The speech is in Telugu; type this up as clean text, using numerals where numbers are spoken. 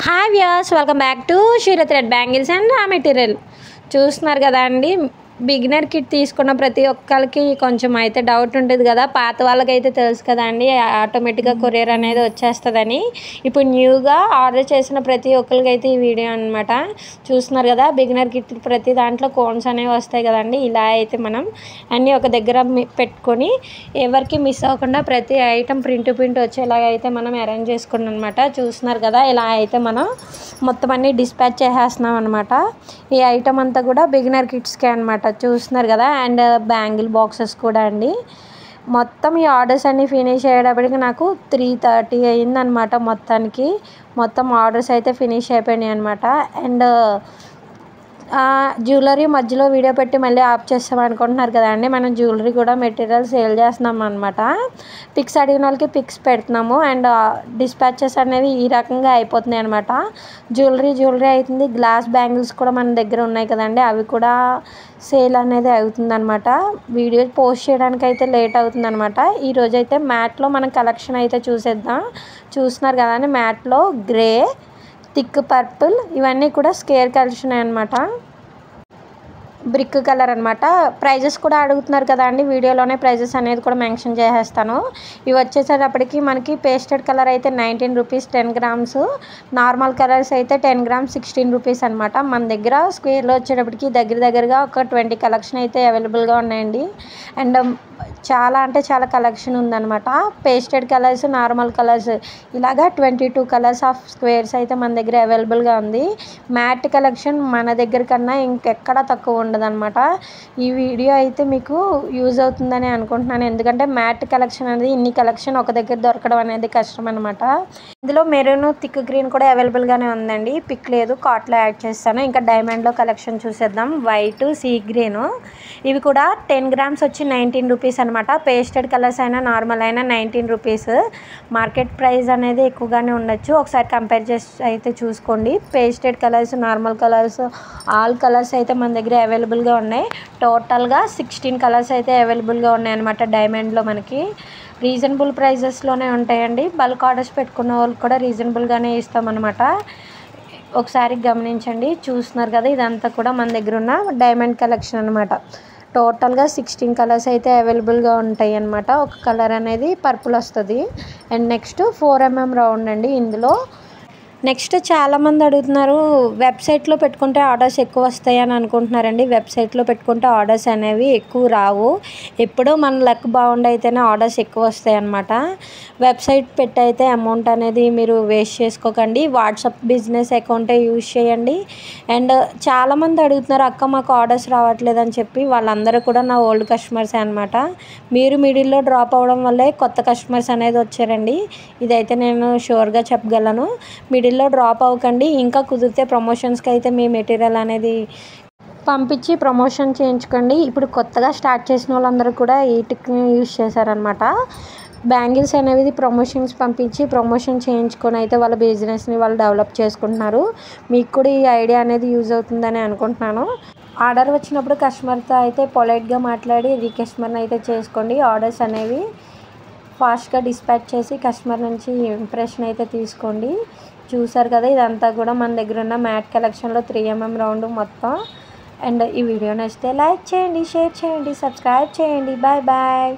Hi viewers, welcome back to Srirath red bangles and raw material. చూస్తున్నారు కదా అండి, బిగినర్ కిట్ తీసుకున్న ప్రతి ఒక్కరికి కొంచెం అయితే డౌట్ ఉంటుంది కదా. పాత వాళ్ళకైతే తెలుసు కదా అండి, ఆటోమేటిక్గా కొరియర్ అనేది వచ్చేస్తుందని. ఇప్పుడు న్యూగా ఆర్డర్ చేసిన ప్రతి ఒక్కరికి అయితే ఈ వీడియో అనమాట. చూస్తున్నారు కదా, బిగినర్ కిట్ ప్రతి దాంట్లో కోన్స్ అనేవి వస్తాయి కదండి. ఇలా అయితే మనం అన్నీ ఒక దగ్గర పెట్టుకొని ఎవరికి మిస్ అవ్వకుండా ప్రతి ఐటమ్ ప్రింట్ వచ్చేలాగా అయితే మనం అరేంజ్ చేసుకున్నాం అనమాట. చూస్తున్నారు కదా, ఇలా అయితే మనం మొత్తం అన్నీ డిస్పాచ్ చేసేస్తున్నాం అనమాట. ఈ ఐటమ్ అంతా కూడా బిగినర్ కిట్స్కే అనమాట. చూస్తున్నారు కదా, అండ్ బ్యాంగిల్ బాక్సెస్ కూడా అండి. మొత్తం ఈ ఆర్డర్స్ అన్నీ ఫినిష్ అయ్యేటప్పటికి నాకు 3:30 అయిందనమాట. మొత్తం ఆర్డర్స్ అయితే ఫినిష్ అయిపోయినాయి అనమాట. అండ్ జ్యువెలరీ మధ్యలో వీడియో పెట్టి మళ్ళీ ఆఫ్ చేస్తాం అనుకుంటున్నారు కదండి. మనం జ్యువెలరీ కూడా మెటీరియల్ సేల్ చేస్తున్నాం అనమాట. పిక్స్ అడిగిన వాళ్ళకి పిక్స్ పెడుతున్నాము. అండ్ డిస్పాచెస్ అనేవి ఈ రకంగా అయిపోతున్నాయి అనమాట. జ్యువెలరీ అవుతుంది. గ్లాస్ బ్యాంగిల్స్ కూడా మన దగ్గర ఉన్నాయి కదండి, అవి కూడా సేల్ అనేది అవుతుందన్నమాట. వీడియో పోస్ట్ చేయడానికి అయితే లేట్ అవుతుందన్నమాట. ఈరోజు అయితే మ్యాట్లో మనం కలెక్షన్ అయితే చూసేద్దాం. చూస్తున్నారు కదండి, మ్యాట్లో గ్రే, థిక్ పర్పుల్, ఇవన్నీ కూడా స్కేర్ కలెక్షన్ అనమాట. బ్రిక్ కలర్ అనమాట. ప్రైజెస్ కూడా అడుగుతున్నారు కదా అండి, వీడియోలోనే ప్రైజెస్ అనేది కూడా మెన్షన్ చేసేస్తాను. ఇవి వచ్చేసేటప్పటికి మనకి పేస్టెడ్ కలర్ అయితే 19 రూపీస్ 10 గ్రామ్స్, నార్మల్ కలర్స్ అయితే 10 గ్రామ్స్ 16 రూపీస్ అనమాట. మన దగ్గర స్క్వేర్లో వచ్చేటప్పటికి దగ్గరగా ఒక 20 కలెక్షన్ అయితే అవైలబుల్గా ఉన్నాయండి. అండ్ చాలా అంటే చాలా కలెక్షన్ ఉందన్నమాట. పేస్టెడ్ కలర్స్, నార్మల్ కలర్స్, ఇలాగా 22 కలర్స్ ఆఫ్ స్క్వేర్స్ అయితే మన దగ్గర అవైలబుల్గా ఉంది. మ్యాట్ కలెక్షన్ మన దగ్గర కన్నా ఇంకెక్కడ తక్కువ ఉండదన్నమాట. ఈ వీడియో అయితే మీకు యూజ్ అవుతుందని అనుకుంటున్నాను, ఎందుకంటే మ్యాట్ కలెక్షన్ అనేది ఇన్ని కలెక్షన్ ఒక దగ్గర దొరకడం అనేది కష్టం అనమాట. ఇందులో మెరూన్, థిక్ గ్రీన్ కూడా అవైలబుల్గానే ఉందండి. పిక్ లేదు, కార్ట్లో యాడ్ చేస్తాను. ఇంకా డైమండ్లో కలెక్షన్ చూసేద్దాం. వైట్, సీ గ్రీన్, ఇవి కూడా 10 గ్రామ్స్ వచ్చి 19 రూపీస్ అనమాట. పేస్టెడ్ కలర్స్ అయినా నార్మల్ అయినా 19 రూపీస్. మార్కెట్ ప్రైస్ అనేది ఎక్కువగానే ఉండొచ్చు, ఒకసారి కంపేర్ చేసి అయితే చూసుకోండి. Pasted colours, normal colours, all colours అయితే మన దగ్గర అవైలబుల్గా ఉన్నాయి. టోటల్గా 16 కలర్స్ అయితే అవైలబుల్గా ఉన్నాయి అనమాట. డైమండ్లో మనకి రీజనబుల్ ప్రైజెస్లోనే ఉంటాయండి. బల్క్ ఆర్డర్స్ పెట్టుకున్న వాళ్ళకి కూడా రీజనబుల్గానే ఇస్తామన్నమాట. ఒకసారి గమనించండి. చూస్తున్నారు కదా, ఇదంతా కూడా మన దగ్గర ఉన్న డైమండ్ కలెక్షన్ అనమాట. టోటల్గా 16 కలర్స్ అయితే అవైలబుల్గా ఉంటాయి అన్నమాట. ఒక కలర్ అనేది పర్పుల్ వస్తుంది. అండ్ నెక్స్ట్ 4mm రౌండ్ అండి. ఇందులో నెక్స్ట్ చాలామంది అడుగుతున్నారు, వెబ్సైట్లో పెట్టుకుంటే ఆర్డర్స్ ఎక్కువ వస్తాయి అని అనుకుంటున్నారండి. వెబ్సైట్లో పెట్టుకుంటే ఆర్డర్స్ అనేవి ఎక్కువ రావు. ఎప్పుడో మన లక్ బాగుండి అయితేనే ఆర్డర్స్ ఎక్కువ వస్తాయి అన్నమాట. వెబ్సైట్ పెట్టి అయితే అమౌంట్ అనేది మీరు వేస్ట్ చేసుకోకండి. వాట్సాప్ బిజినెస్ అకౌంటే యూజ్ చేయండి. అండ్ చాలామంది అడుగుతున్నారు, అక్క మాకు ఆర్డర్స్ రావట్లేదని చెప్పి. వాళ్ళందరూ కూడా నా ఓల్డ్ కస్టమర్సే అనమాట. మీరు మిడిల్లో డ్రాప్ అవ్వడం వల్లే కొత్త కస్టమర్స్ అనేది వచ్చారండి. ఇదైతే నేను షూర్గా చెప్పగలను. మిడిల్లో డ్రాప్ అవ్వకండి. ఇంకా కుదిరితే ప్రమోషన్స్కి అయితే మీ మెటీరియల్ అనేది పంపించి ప్రమోషన్ చేయించుకోండి. ఇప్పుడు కొత్తగా స్టార్ట్ చేసిన వాళ్ళందరూ కూడా ఈ టిక్ని యూజ్ చేశారనమాట. బ్యాంగిల్స్ అనేవి ప్రమోషన్స్ పంపించి ప్రమోషన్ చేయించుకొని అయితే వాళ్ళ బిజినెస్ని వాళ్ళు డెవలప్ చేసుకుంటున్నారు. మీకు కూడా ఈ ఐడియా అనేది యూజ్ అవుతుందని అనుకుంటున్నాను. ఆర్డర్ వచ్చినప్పుడు కస్టమర్తో అయితే పొలైట్గా మాట్లాడి రీకస్టమర్ని అయితే చేసుకోండి. ఆర్డర్స్ అనేవి ఫాస్ట్గా డిస్పాచ్ చేసి కస్టమర్ నుంచి ఇంప్రెషన్ అయితే తీసుకోండి. చూసారు కదా, ఇదంతా కూడా మన దగ్గర ఉన్న మ్యాట్ కలెక్షన్లో 3mm రౌండ్ మొత్తం. అండ్ ఈ వీడియో నచ్చితే లైక్ చేయండి, షేర్ చేయండి, సబ్స్క్రైబ్ చేయండి. Bye bye.